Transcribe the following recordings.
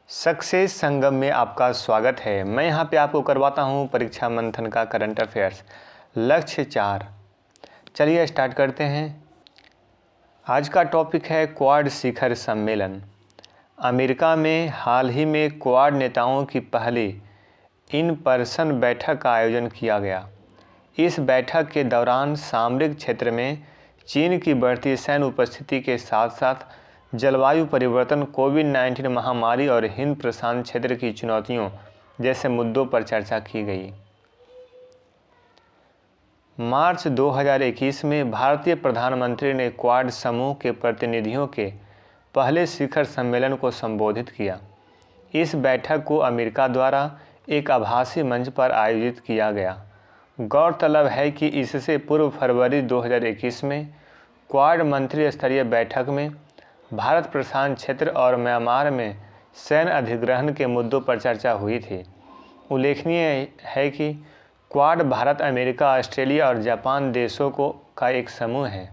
Success संगम में आपका स्वागत है। मैं यहाँ पे आपको करवाता हूँ परीक्षा मंथन का करंट अफेयर्स। लक्ष्य 4। चलिए स्टार्ट करते हैं। आज का टॉपिक है क्वाड शिखर सम्मेलन। अमेरिका में हाल ही में क्वाड नेताओं की पहली इन पर्सन बैठक का आयोजन किया गया। इस बैठक के दौरान सामरिक क्षेत्र में चीन की बढ़ती सैन्य उपस्थिति के साथ साथ जलवायु परिवर्तन, कोविड-19 महामारी और हिंद प्रशांत क्षेत्र की चुनौतियों जैसे मुद्दों पर चर्चा की गई। मार्च 2021 में भारतीय प्रधानमंत्री ने क्वाड समूह के प्रतिनिधियों के पहले शिखर सम्मेलन को संबोधित किया। इस बैठक को अमेरिका द्वारा एक आभासी मंच पर आयोजित किया गया। गौरतलब है कि इससे पूर्व फरवरी 2021 में क्वाड मंत्री स्तरीय बैठक में भारत प्रशांत क्षेत्र और म्यांमार में सैन्य अधिग्रहण के मुद्दों पर चर्चा हुई थी। उल्लेखनीय है कि क्वाड भारत, अमेरिका, ऑस्ट्रेलिया और जापान देशों का एक समूह है।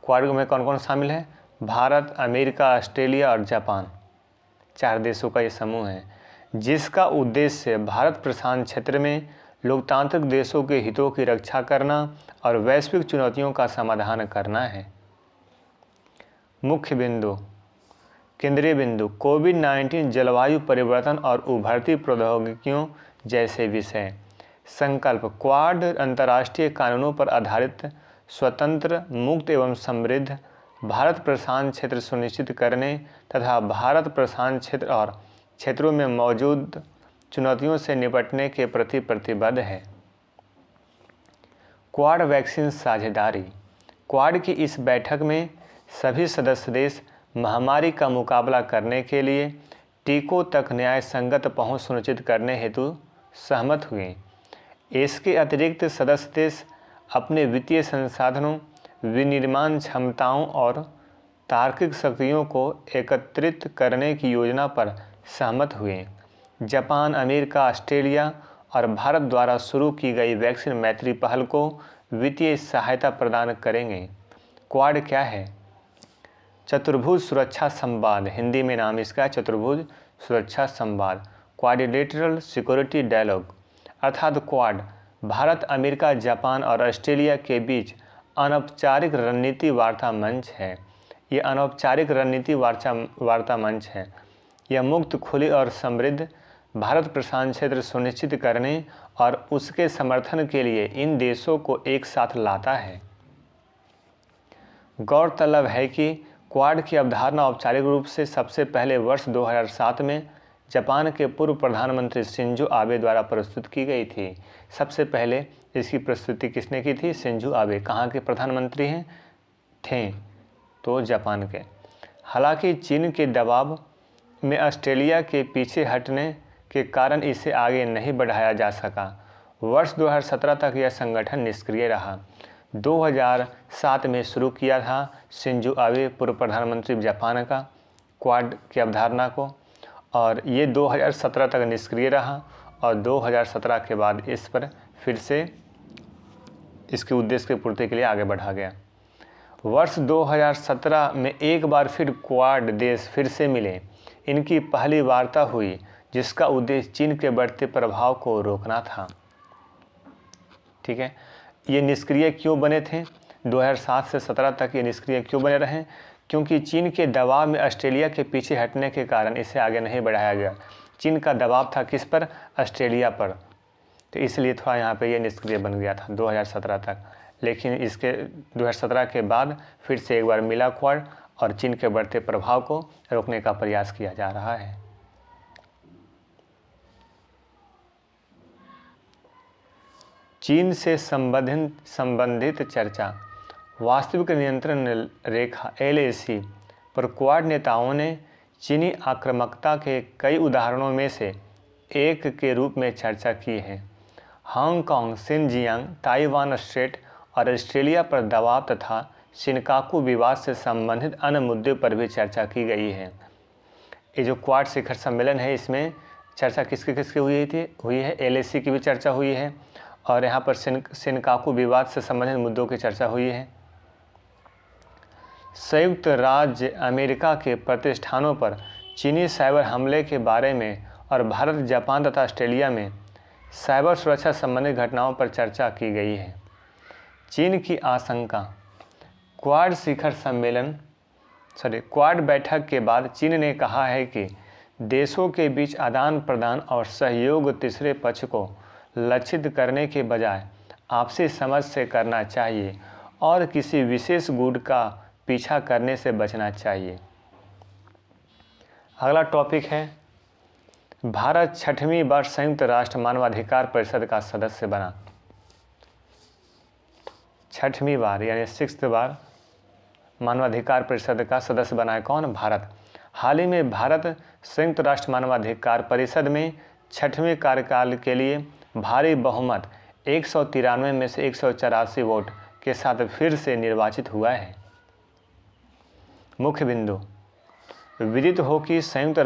क्वाड में कौन कौन शामिल है? भारत, अमेरिका, ऑस्ट्रेलिया और जापान, 4 देशों का ये समूह है, जिसका उद्देश्य भारत प्रशांत क्षेत्र में लोकतांत्रिक देशों के हितों की रक्षा करना और वैश्विक चुनौतियों का समाधान करना है। मुख्य बिंदु, केंद्रीय बिंदु, कोविड-19, जलवायु परिवर्तन और उभरती प्रौद्योगिकियों जैसे विषय। संकल्प, क्वाड अंतर्राष्ट्रीय कानूनों पर आधारित स्वतंत्र, मुक्त एवं समृद्ध भारत प्रशांत क्षेत्र सुनिश्चित करने तथा भारत प्रशांत क्षेत्र और क्षेत्रों में मौजूद चुनौतियों से निपटने के प्रति प्रतिबद्ध है। क्वाड वैक्सीन साझेदारी। क्वाड की इस बैठक में सभी सदस्य देश महामारी का मुकाबला करने के लिए टीकों तक न्याय संगत पहुँच सुनिश्चित करने हेतु सहमत हुए। इसके अतिरिक्त सदस्य देश अपने वित्तीय संसाधनों, विनिर्माण क्षमताओं और तार्किक शक्तियों को एकत्रित करने की योजना पर सहमत हुए। जापान, अमेरिका, ऑस्ट्रेलिया और भारत द्वारा शुरू की गई वैक्सीन मैत्री पहल को वित्तीय सहायता प्रदान करेंगे। क्वाड क्या है? चतुर्भुज सुरक्षा संवाद, हिंदी में नाम इसका चतुर्भुज सुरक्षा संवाद, क्वाड्रिलेटरल सिक्योरिटी डायलॉग, अर्थात क्वाड भारत, अमेरिका, जापान और ऑस्ट्रेलिया के बीच अनौपचारिक रणनीति वार्ता मंच है। ये अनौपचारिक रणनीति वार्ता मंच है। यह मुक्त, खुली और समृद्ध भारत प्रशांत क्षेत्र सुनिश्चित करने और उसके समर्थन के लिए इन देशों को एक साथ लाता है। गौरतलब है कि क्वाड की अवधारणा औपचारिक रूप से सबसे पहले वर्ष 2007 में जापान के पूर्व प्रधानमंत्री शिंजो आबे द्वारा प्रस्तुत की गई थी। सबसे पहले इसकी प्रस्तुति किसने की थी? Shinzo Abe. कहाँ के प्रधानमंत्री थे? तो जापान के। हालांकि चीन के दबाव में ऑस्ट्रेलिया के पीछे हटने के कारण इसे आगे नहीं बढ़ाया जा सका। वर्ष 2017 तक यह संगठन निष्क्रिय रहा। 2007 में शुरू किया था शिंजो आबे, पूर्व प्रधानमंत्री जापान का, क्वाड की अवधारणा को, और ये 2017 तक निष्क्रिय रहा और 2017 के बाद इस पर फिर से इसके उद्देश्य की पूर्ति के लिए आगे बढ़ा गया। वर्ष 2017 में एक बार फिर क्वाड देश फिर से मिले। इनकी पहली वार्ता हुई जिसका उद्देश्य चीन के बढ़ते प्रभाव को रोकना था। ठीक है, ये निष्क्रिय क्यों बने थे? 2007 से 17 तक ये निष्क्रिय क्यों बने रहे? क्योंकि चीन के दबाव में ऑस्ट्रेलिया के पीछे हटने के कारण इसे आगे नहीं बढ़ाया गया। चीन का दबाव था किस पर? ऑस्ट्रेलिया पर। तो इसलिए थोड़ा यहाँ पे ये निष्क्रिय बन गया था 2017 तक। लेकिन इसके 2017 के बाद फिर से एक बार मिला क्वाड और चीन के बढ़ते प्रभाव को रोकने का प्रयास किया जा रहा है। चीन से संबंधित चर्चा। वास्तविक नियंत्रण रेखा LAC पर क्वाड नेताओं ने चीनी आक्रामकता के कई उदाहरणों में से एक के रूप में चर्चा की है। हांगकांग, शिनजियांग, ताइवान स्ट्रेट और ऑस्ट्रेलिया पर दबाव तथा शिनकाकू विवाद से संबंधित अन्य मुद्दों पर भी चर्चा की गई है। ये जो क्वाड शिखर सम्मेलन है, इसमें चर्चा किसकी हुई है? LAC की भी चर्चा हुई है और यहाँ पर शिनकाकू विवाद से संबंधित मुद्दों की चर्चा हुई है। संयुक्त राज्य अमेरिका के प्रतिष्ठानों पर चीनी साइबर हमले के बारे में और भारत, जापान तथा ऑस्ट्रेलिया में साइबर सुरक्षा संबंधी घटनाओं पर चर्चा की गई है। चीन की आशंका। क्वाड बैठक के बाद चीन ने कहा है कि देशों के बीच आदान प्रदान और सहयोग तीसरे पक्ष को लक्षित करने के बजाय आपसी समझ से करना चाहिए और किसी विशेष गुट का पीछा करने से बचना चाहिए। अगला टॉपिक है, भारत 6वीं बार संयुक्त राष्ट्र मानवाधिकार परिषद का सदस्य बना। 6वीं बार यानी 6th बार मानवाधिकार परिषद का सदस्य बना है कौन? भारत। हाल ही में भारत संयुक्त राष्ट्र मानवाधिकार परिषद में 6वें कार्यकाल के लिए भारी बहुमत 193 में से 184 वोट के साथ फिर से निर्वाचित हुआ है। मुख्य बिंदु। विदित हो कि संयुक्त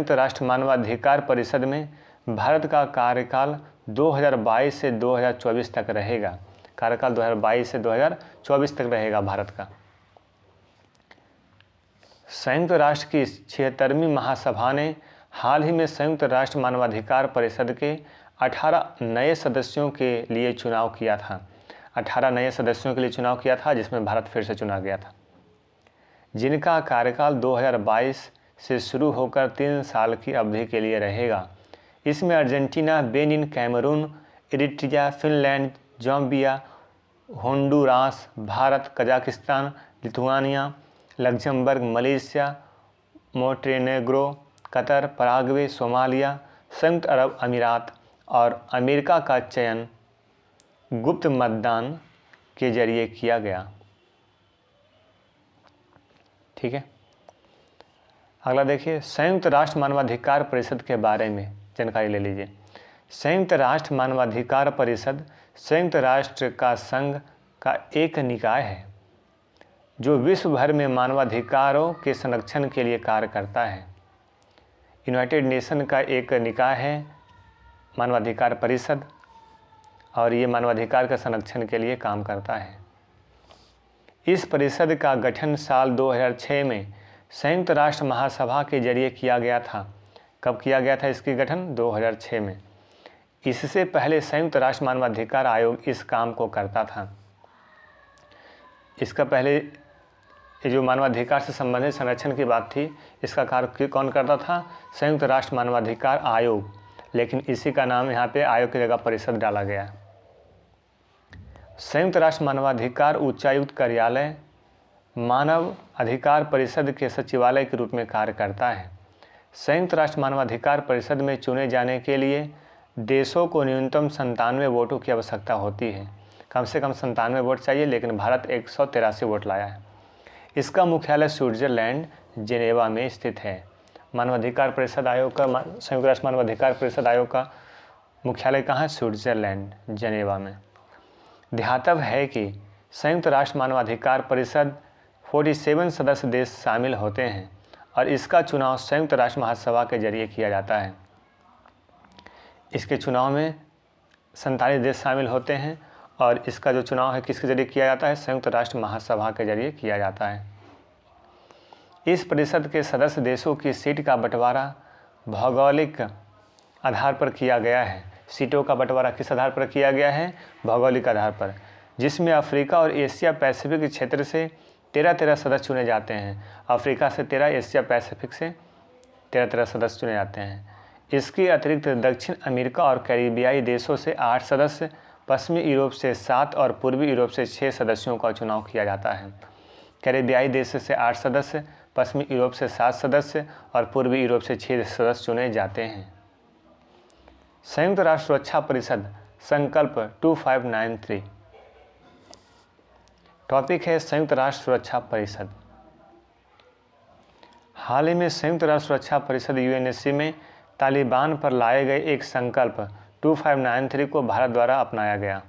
राष्ट्र मानवाधिकार परिषद में भारत का कार्यकाल 2022 से 2024 तक रहेगा। कार्यकाल 2022 से 2024 तक रहेगा भारत का। संयुक्त राष्ट्र की 76वीं महासभा ने हाल ही में संयुक्त राष्ट्र मानवाधिकार परिषद के 18 नए सदस्यों के लिए चुनाव किया था। 18 नए सदस्यों के लिए चुनाव किया था, जिसमें भारत फिर से चुना गया था, जिनका कार्यकाल 2022 से शुरू होकर 3 साल की अवधि के लिए रहेगा। इसमें Argentina, Benin, Cameroon, Eritrea, Finland, Zambia, Honduras, Bharat, Kazakhstan, Lithuania, Luxembourg, Malaysia, Montenegro, Qatar, Paraguay, Somalia, संयुक्त अरब अमीरात और अमेरिका का चयन गुप्त मतदान के जरिए किया गया। ठीक है, अगला देखिए, संयुक्त राष्ट्र मानवाधिकार परिषद के बारे में जानकारी ले लीजिए। संयुक्त राष्ट्र मानवाधिकार परिषद संयुक्त राष्ट्र का संघ का एक निकाय है जो विश्व भर में मानवाधिकारों के संरक्षण के लिए कार्य करता है। यूनाइटेड नेशन का एक निकाय है मानवाधिकार परिषद, और ये मानवाधिकार के संरक्षण के लिए काम करता है। इस परिषद का गठन साल 2006 में संयुक्त राष्ट्र महासभा के जरिए किया गया था। कब किया गया था इसकी गठन? 2006 में। इससे पहले संयुक्त राष्ट्र मानवाधिकार आयोग इस काम को करता था। इसका पहले ये जो मानवाधिकार से संबंधित संरक्षण की बात थी, इसका कार्य कौन करता था? संयुक्त राष्ट्र मानवाधिकार आयोग, लेकिन इसी का नाम यहाँ पे आयोग की जगह परिषद डाला गया। संयुक्त राष्ट्र मानवाधिकार उच्चायुक्त कार्यालय मानव अधिकार परिषद के सचिवालय के रूप में कार्य करता है। संयुक्त राष्ट्र मानवाधिकार परिषद में चुने जाने के लिए देशों को न्यूनतम 97 वोटों की आवश्यकता होती है। कम से कम 97 वोट चाहिए, लेकिन भारत 183 वोट लाया है। इसका मुख्यालय स्विट्जरलैंड जेनेवा में स्थित है। मानवाधिकार परिषद आयोग का, संयुक्त राष्ट्र मानवाधिकार परिषद आयोग का मुख्यालय कहाँ है? स्विट्जरलैंड जेनेवा में। ध्यातव्य है कि संयुक्त राष्ट्र मानवाधिकार परिषद 47 सदस्य देश शामिल होते हैं और इसका चुनाव संयुक्त राष्ट्र महासभा के जरिए किया जाता है। इसके चुनाव में 47 देश शामिल होते हैं और इसका जो चुनाव है किसके जरिए किया जाता है? संयुक्त राष्ट्र महासभा के जरिए किया जाता है। इस परिषद के सदस्य देशों की सीट का बंटवारा भौगोलिक आधार पर किया गया है। सीटों का बंटवारा किस आधार पर किया गया है? भौगोलिक आधार पर, जिसमें अफ्रीका और एशिया पैसिफिक क्षेत्र से 13 सदस्य चुने जाते हैं। अफ्रीका से 13, एशिया पैसिफिक से 13 सदस्य चुने जाते हैं। इसके अतिरिक्त दक्षिण अमेरिका और कैरिबियाई देशों से 8 सदस्य, पश्चिमी यूरोप से 7 और पूर्वी यूरोप से 6 सदस्यों का चुनाव किया जाता है। कैरिबियाई देश से 8 सदस्य, पश्चिमी यूरोप से 7 सदस्य और पूर्वी यूरोप से 6 सदस्य चुने जाते हैं। संयुक्त राष्ट्र सुरक्षा परिषद संकल्प 2593। टॉपिक है संयुक्त राष्ट्र सुरक्षा परिषद। हाल ही में संयुक्त राष्ट्र सुरक्षा परिषद यूएनएससी में तालिबान पर लाए गए एक संकल्प 2593 को भारत द्वारा अपनाया गया।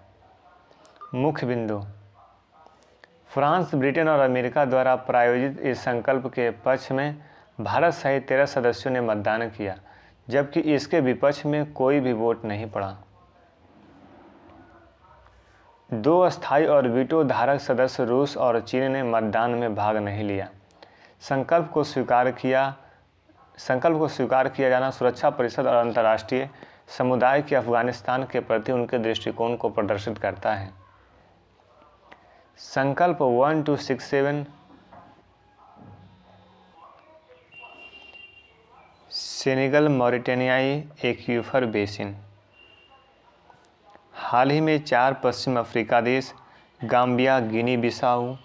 मुख्य बिंदु। फ्रांस, ब्रिटेन और अमेरिका द्वारा प्रायोजित इस संकल्प के पक्ष में भारत सहित 13 सदस्यों ने मतदान किया, जबकि इसके विपक्ष में कोई भी वोट नहीं पड़ा। 2 अस्थायी और वीटो धारक सदस्य रूस और चीन ने मतदान में भाग नहीं लिया। संकल्प को स्वीकार किया जाना सुरक्षा परिषद और अंतर्राष्ट्रीय समुदाय के अफगानिस्तान के प्रति उनके दृष्टिकोण को प्रदर्शित करता है। संकल्प 1267 सेनेगल मॉरिटेनियाई एक्यूफर बेसिन। हाल ही में 4 पश्चिम अफ्रीका देश गाम्बिया, गिनी बिसाऊ,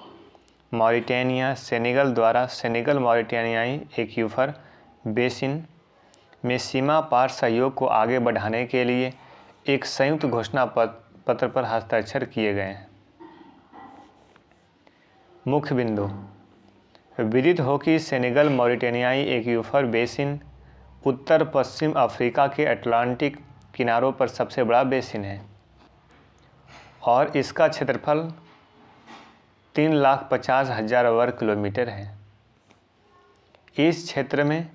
मॉरिटेनिया, सेनेगल द्वारा सेनेगल मॉरिटेनियाई एक्यूफर बेसिन में सीमा पार सहयोग को आगे बढ़ाने के लिए एक संयुक्त घोषणा पत्र पर हस्ताक्षर किए गए हैं। मुख्य बिंदु। विदित हो कि सेनेगल मॉरिटेनियाई एक्यूफर बेसिन उत्तर पश्चिम अफ्रीका के अटलांटिक किनारों पर सबसे बड़ा बेसिन है और इसका क्षेत्रफल 3,50,000 वर्ग किलोमीटर है। इस क्षेत्र में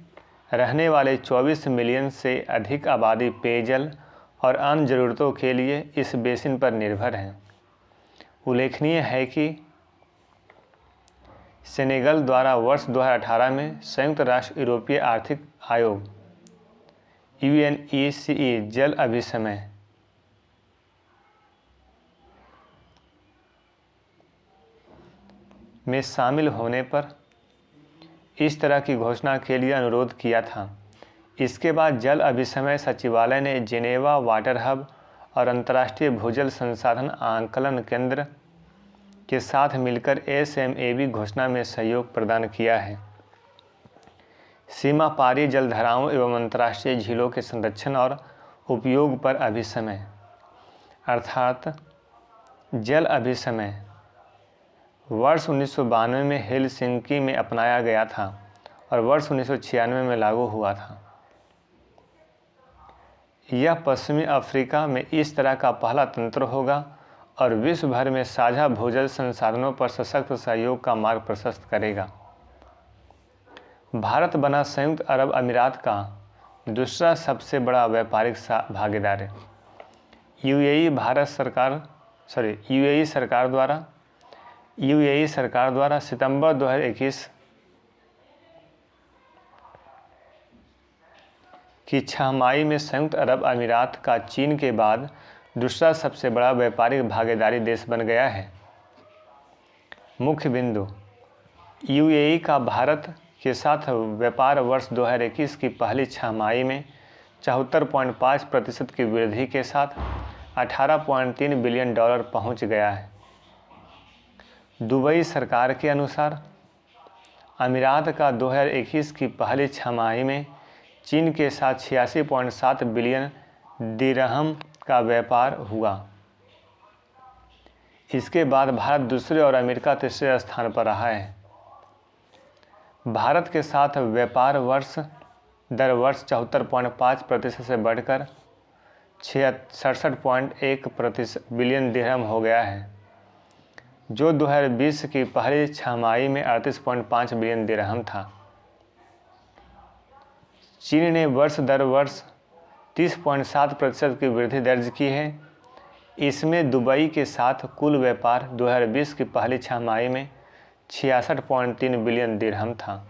रहने वाले 24 मिलियन से अधिक आबादी पेयजल और अन्य ज़रूरतों के लिए इस बेसिन पर निर्भर है। उल्लेखनीय है कि सेनेगल द्वारा वर्ष 2018 में संयुक्त राष्ट्र यूरोपीय आर्थिक आयोग UNECE जल अभिसमय में शामिल होने पर इस तरह की घोषणा के लिए अनुरोध किया था। इसके बाद जल अभिसमय सचिवालय ने जेनेवा वाटर हब और अंतर्राष्ट्रीय भूजल संसाधन आंकलन केंद्र के साथ मिलकर SMAB घोषणा में सहयोग प्रदान किया है। सीमा पारी जलधाराओं एवं अंतर्राष्ट्रीय झीलों के संरक्षण और उपयोग पर अभिसमय अर्थात जल अभिसमय वर्ष 1992 में हेलसिंकी में अपनाया गया था और वर्ष 1996 में लागू हुआ था। यह पश्चिमी अफ्रीका में इस तरह का पहला तंत्र होगा और विश्व भर में साझा भूजल संसाधनों पर सशक्त सहयोग का मार्ग प्रशस्त करेगा। भारत बना संयुक्त अरब अमीरात का दूसरा सबसे बड़ा व्यापारिक भागीदार है। UAE सरकार द्वारा सितंबर 2021 की छमाही में संयुक्त अरब अमीरात का चीन के बाद दूसरा सबसे बड़ा व्यापारिक भागीदारी देश बन गया है। मुख्य बिंदु। UAE का भारत के साथ व्यापार वर्ष 2021 की पहली छमाही में 74.5% की वृद्धि के साथ $18.3 बिलियन पहुंच गया है। दुबई सरकार के अनुसार अमीरात का 2021 की पहली छमाही में चीन के साथ 86.7 बिलियन दिरहम का व्यापार हुआ। इसके बाद भारत दूसरे और अमेरिका तीसरे स्थान पर रहा है। भारत के साथ व्यापार वर्ष 74.5% से बढ़कर 67.1 बिलियन दिरहम हो गया है, जो 2020 की पहली छमाही में 38.5 बिलियन दिरहम था। चीन ने वर्ष 30.7% की वृद्धि दर्ज की है। इसमें दुबई के साथ कुल व्यापार 2020 की पहली छमाही में 66.3 बिलियन दिरहम था।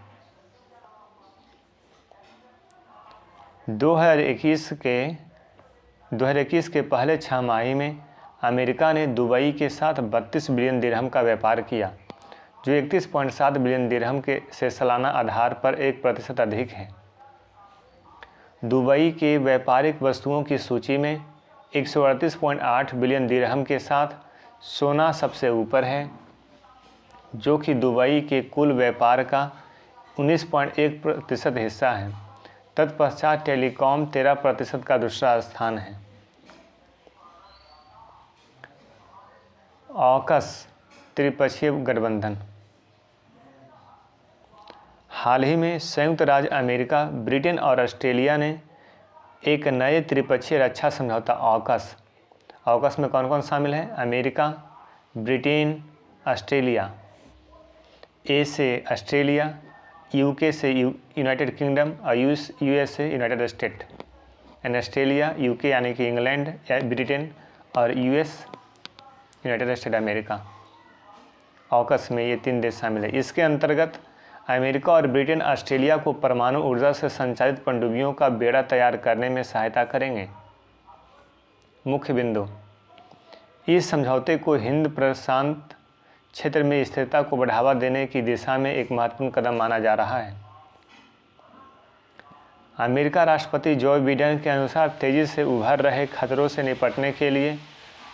2021 के पहले छमाही में अमेरिका ने दुबई के साथ 32 बिलियन दिरहम का व्यापार किया, जो 31.7 बिलियन दिरहम से सालाना आधार पर 1% अधिक है। दुबई के व्यापारिक वस्तुओं की सूची में 138.8 बिलियन दिरहम के साथ सोना सबसे ऊपर है, जो कि दुबई के कुल व्यापार का 19.1% हिस्सा है। तत्पश्चात टेलीकॉम 13% का दूसरा स्थान है। ऑकस त्रिपक्षीय गठबंधन। हाल ही में संयुक्त राज्य अमेरिका, ब्रिटेन और ऑस्ट्रेलिया ने एक नए त्रिपक्षीय रक्षा समझौता ऑकस में कौन कौन शामिल है? America, Britain, Australia. ए से ऑस्ट्रेलिया, यूके से यूनाइटेड किंगडम और यूएस से United State. And Australia, UK यानी कि इंग्लैंड या ब्रिटेन और US United State America. AUKUS में ये 3 देश शामिल है। इसके अंतर्गत अमेरिका और ब्रिटेन ऑस्ट्रेलिया को परमाणु ऊर्जा से संचालित पनडुब्बियों का बेड़ा तैयार करने में सहायता करेंगे। मुख्य बिंदु: इस समझौते को हिंद प्रशांत क्षेत्र में स्थिरता को बढ़ावा देने की दिशा में एक महत्वपूर्ण कदम माना जा रहा है। अमेरिका राष्ट्रपति जो बिडेन के अनुसार तेजी से उभर रहे खतरों से निपटने के लिए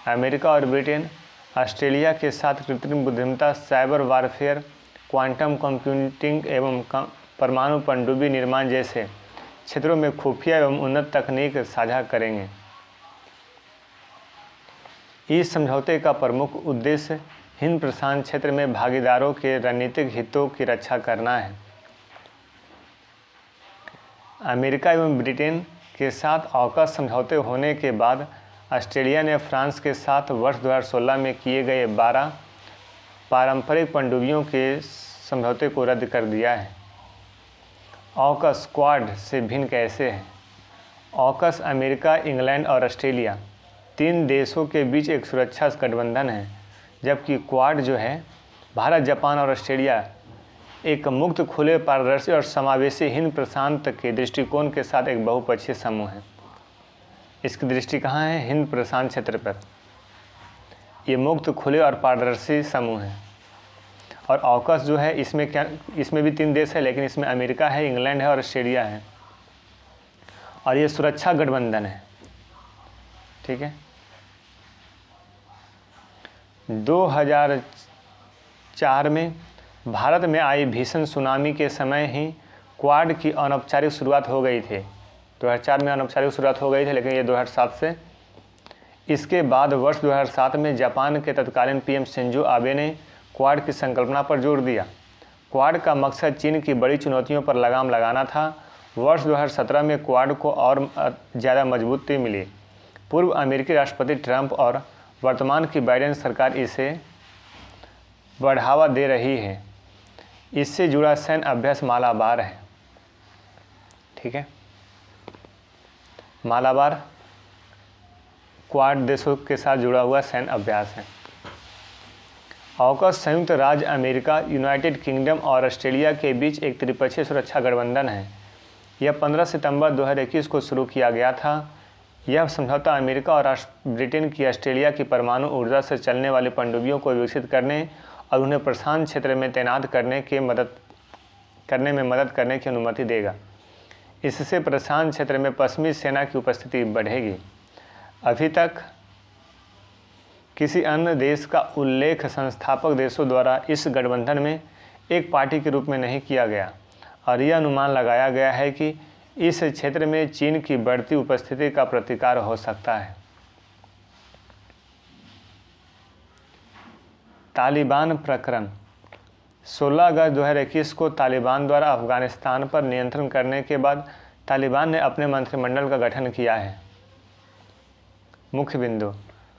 अमेरिका और ब्रिटेन ऑस्ट्रेलिया के साथ कृत्रिम बुद्धिमत्ता, साइबर वारफेयर, क्वांटम कंप्यूटिंग एवं परमाणु पनडुब्बी निर्माण जैसे क्षेत्रों में खुफिया एवं उन्नत तकनीक साझा करेंगे। इस समझौते का प्रमुख उद्देश्य हिंद प्रशांत क्षेत्र में भागीदारों के रणनीतिक हितों की रक्षा करना है। अमेरिका एवं ब्रिटेन के साथ ऑकस समझौते होने के बाद ऑस्ट्रेलिया ने फ्रांस के साथ वर्ष 2016 में किए गए 12 पारंपरिक पनडुब्बियों के समझौते को रद्द कर दिया है। ऑकस क्वाड से भिन्न कैसे है? ऑकस अमेरिका, इंग्लैंड और ऑस्ट्रेलिया 3 देशों के बीच एक सुरक्षा गठबंधन है, जबकि क्वाड जो है भारत, जापान और ऑस्ट्रेलिया एक मुक्त, खुले, पारदर्शी और समावेशी हिंद प्रशांत के दृष्टिकोण के साथ एक बहुपक्षीय समूह है। इसकी दृष्टि कहाँ है? हिंद प्रशांत क्षेत्र पर। ये मुक्त, खुले और पारदर्शी समूह है। और ऑकस जो है इसमें भी 3 देश है, लेकिन इसमें अमेरिका है, इंग्लैंड है और ऑस्ट्रेलिया है। और ये सुरक्षा गठबंधन है। ठीक है। 2004 में भारत में आई भीषण सुनामी के समय ही क्वाड की अनौपचारिक शुरुआत हो गई थी। 2004 में अनौपचारिक शुरुआत हो गई थी, लेकिन ये 2007 से। इसके बाद वर्ष 2007 में जापान के तत्कालीन पीएम शिंजो आबे ने क्वाड की संकल्पना पर जोर दिया। क्वाड का मकसद चीन की बड़ी चुनौतियों पर लगाम लगाना था। वर्ष 2017 में क्वाड को और ज़्यादा मजबूती मिली। पूर्व अमेरिकी राष्ट्रपति ट्रंप और वर्तमान की बाइडेन सरकार इसे बढ़ावा दे रही है। इससे जुड़ा सैन्य अभ्यास मालाबार है। ठीक है। मालाबार क्वाड देशों के साथ जुड़ा हुआ सैन्य अभ्यास है। ऑकस संयुक्त राज्य अमेरिका, यूनाइटेड किंगडम और ऑस्ट्रेलिया के बीच एक त्रिपक्षीय सुरक्षा गठबंधन है। यह 15 सितंबर 2021 को शुरू किया गया था। यह समझौता अमेरिका और ब्रिटेन की ऑस्ट्रेलिया की परमाणु ऊर्जा से चलने वाली पनडुब्बियों को विकसित करने और उन्हें प्रशांत क्षेत्र में तैनात करने में मदद करने की अनुमति देगा। इससे प्रशांत क्षेत्र में पश्चिमी सेना की उपस्थिति बढ़ेगी। अभी तक किसी अन्य देश का उल्लेख संस्थापक देशों द्वारा इस गठबंधन में एक पार्टी के रूप में नहीं किया गया और यह अनुमान लगाया गया है कि इस क्षेत्र में चीन की बढ़ती उपस्थिति का प्रतिकार हो सकता है। तालिबान प्रकरण 16 अगस्त 2021 को तालिबान द्वारा अफगानिस्तान पर नियंत्रण करने के बाद तालिबान ने अपने मंत्रिमंडल का गठन किया है। मुख्य बिंदु: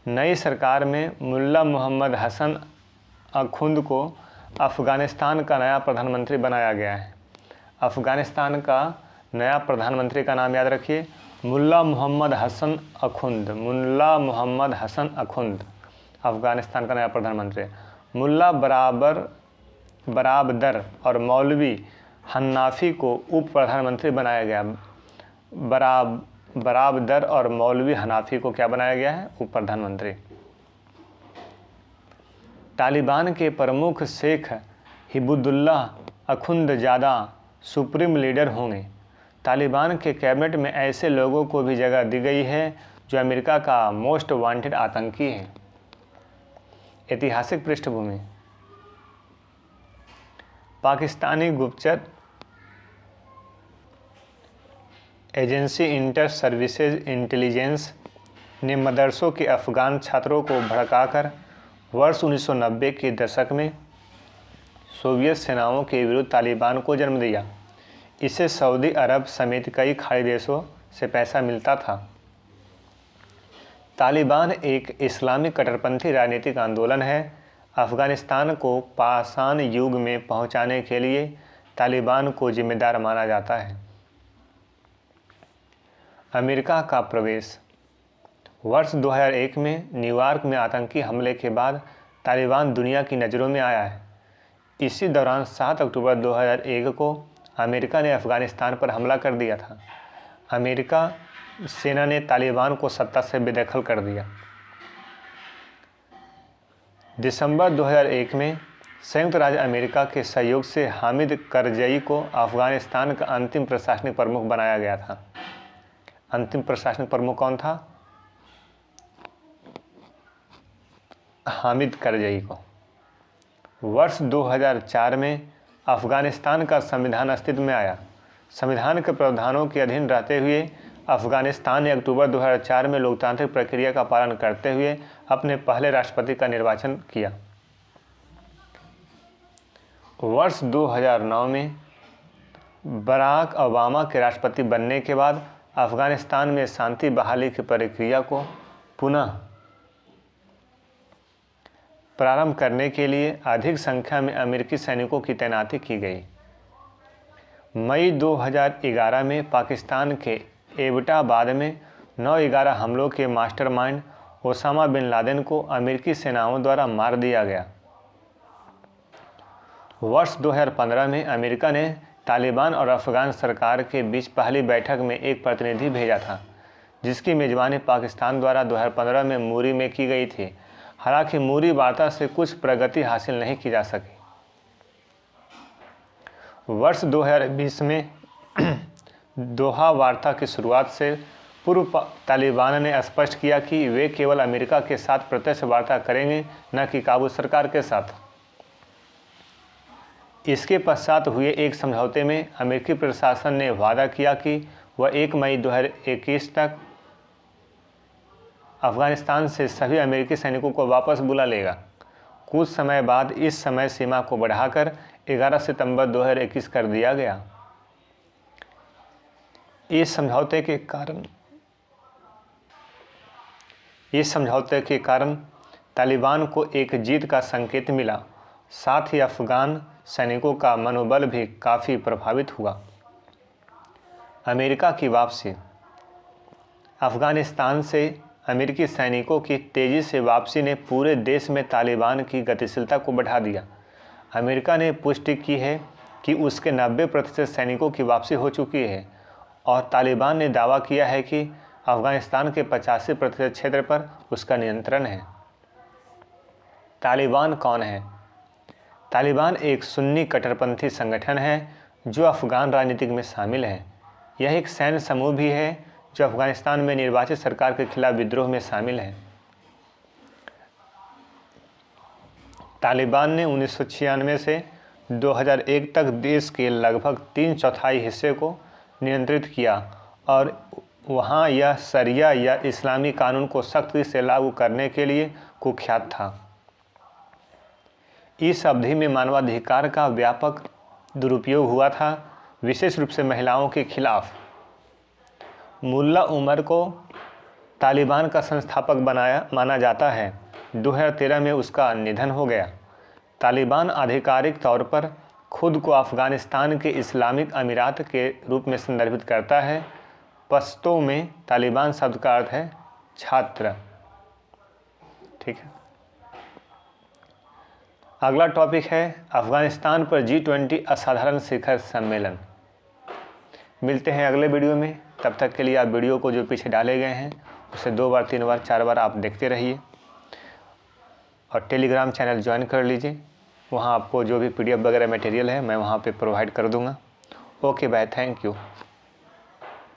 नई सरकार में मुल्ला मोहम्मद हसन अखुंद को अफगानिस्तान का नया प्रधानमंत्री बनाया गया है। अफगानिस्तान का नया प्रधानमंत्री का नाम याद रखिए, मुल्ला मोहम्मद हसन अखुंद। मुल्ला मोहम्मद हसन अखुंद अफगानिस्तान का नया प्रधानमंत्री। मुल्ला बराबदर और मौलवी हन्नाफी को उप प्रधानमंत्री बनाया गया। बराबदर और मौलवी हनाफी को क्या बनाया गया है? उप प्रधानमंत्री। तालिबान के प्रमुख शेख हिबुदुल्लाह अखुंदजादा सुप्रीम लीडर होंगे। तालिबान के कैबिनेट में ऐसे लोगों को भी जगह दी गई है जो अमेरिका का मोस्ट वांटेड आतंकी है। ऐतिहासिक पृष्ठभूमि: पाकिस्तानी गुप्तचर एजेंसी इंटर सर्विसेज इंटेलिजेंस ने मदरसों के अफ़गान छात्रों को भड़काकर वर्ष 1990 के दशक में सोवियत सेनाओं के विरुद्ध तालिबान को जन्म दिया। इसे सऊदी अरब समेत कई खाड़ी देशों से पैसा मिलता था। तालिबान एक इस्लामिक कट्टरपंथी राजनीतिक आंदोलन है। अफ़गानिस्तान को पाषाण युग में पहुंचाने के लिए तालिबान को जिम्मेदार माना जाता है। अमेरिका का प्रवेश: वर्ष 2001 में न्यूयॉर्क में आतंकी हमले के बाद तालिबान दुनिया की नज़रों में आया है। इसी दौरान 7 अक्टूबर 2001 को अमेरिका ने अफ़गानिस्तान पर हमला कर दिया था। अमेरिका सेना ने तालिबान को सत्ता से बेदखल कर दिया। दिसंबर 2001 में संयुक्त राज्य अमेरिका के सहयोग से हामिद करजई को अफ़गानिस्तान का अंतिम प्रशासनिक प्रमुख बनाया गया था। अंतिम प्रशासनिक प्रमुख कौन था? हामिद करजई को। वर्ष 2004 में अफ़गानिस्तान का संविधान अस्तित्व में आया। संविधान के प्रावधानों के अधीन रहते हुए अफ़गानिस्तान ने अक्टूबर 2004 में लोकतांत्रिक प्रक्रिया का पालन करते हुए अपने पहले राष्ट्रपति का निर्वाचन किया। वर्ष 2009 में बराक ओबामा के राष्ट्रपति बनने के बाद अफ़गानिस्तान में शांति बहाली की प्रक्रिया को पुनः प्रारंभ करने के लिए अधिक संख्या में अमेरिकी सैनिकों की तैनाती की गई। मई 2011 में पाकिस्तान के एबटाबाद में 9/11 हमलों के मास्टरमाइंड ओसामा बिन लादेन को अमेरिकी सेनाओं द्वारा मार दिया गया। वर्ष 2015 में अमेरिका ने तालिबान और अफ़गान सरकार के बीच पहली बैठक में एक प्रतिनिधि भेजा था, जिसकी मेज़बानी पाकिस्तान द्वारा 2015 में मुरी में की गई थी। हालांकि मुरी वार्ता से कुछ प्रगति हासिल नहीं की जा सकी। वर्ष 2020 में दोहा वार्ता की शुरुआत से पूर्व तालिबान ने स्पष्ट किया कि वे केवल अमेरिका के साथ प्रत्यक्ष वार्ता करेंगे, न कि काबुल सरकार के साथ। इसके पश्चात हुए एक समझौते में अमेरिकी प्रशासन ने वादा किया कि वह 1 मई 2021 तक अफ़गानिस्तान से सभी अमेरिकी सैनिकों को वापस बुला लेगा। कुछ समय बाद इस समय सीमा को बढ़ाकर 11 सितंबर 2021 कर दिया गया। इस समझौते के कारण तालिबान को एक जीत का संकेत मिला। साथ ही अफ़गान सैनिकों का मनोबल भी काफ़ी प्रभावित हुआ। अमेरिका की वापसी। अफ़गानिस्तान से अमेरिकी सैनिकों की तेज़ी से वापसी ने पूरे देश में तालिबान की गतिशीलता को बढ़ा दिया। अमेरिका ने पुष्टि की है कि उसके 90% सैनिकों की वापसी हो चुकी है और तालिबान ने दावा किया है कि अफ़गानिस्तान के 85% क्षेत्र पर उसका नियंत्रण है। तालिबान कौन है? तालिबान एक सुन्नी कट्टरपंथी संगठन है जो अफ़गान राजनीति में शामिल है। यह एक सैन्य समूह भी है जो अफ़गानिस्तान में निर्वाचित सरकार के खिलाफ विद्रोह में शामिल है। तालिबान ने 1996 से 2001 तक देश के लगभग 3/4 हिस्से को नियंत्रित किया और वहाँ यह शरिया या इस्लामी कानून को सख्ती से लागू करने के लिए कुख्यात था। इस अवधि में मानवाधिकार का व्यापक दुरुपयोग हुआ था, विशेष रूप से महिलाओं के खिलाफ। मुल्ला उमर को तालिबान का संस्थापक माना जाता है। 2013 में उसका निधन हो गया। तालिबान आधिकारिक तौर पर खुद को अफ़गानिस्तान के इस्लामिक अमीरात के रूप में संदर्भित करता है। पश्तो में तालिबान शब्द का अर्थ है छात्र। ठीक है। अगला टॉपिक है अफ़गानिस्तान पर G20 असाधारण शिखर सम्मेलन। मिलते हैं अगले वीडियो में। तब तक के लिए आप वीडियो को जो पीछे डाले गए हैं उसे 2 बार 3 बार 4 बार आप देखते रहिए और टेलीग्राम चैनल ज्वाइन कर लीजिए। वहाँ आपको जो भी PDF वगैरह मटेरियल है मैं वहाँ पे प्रोवाइड कर दूँगा। Okay bye, thank you.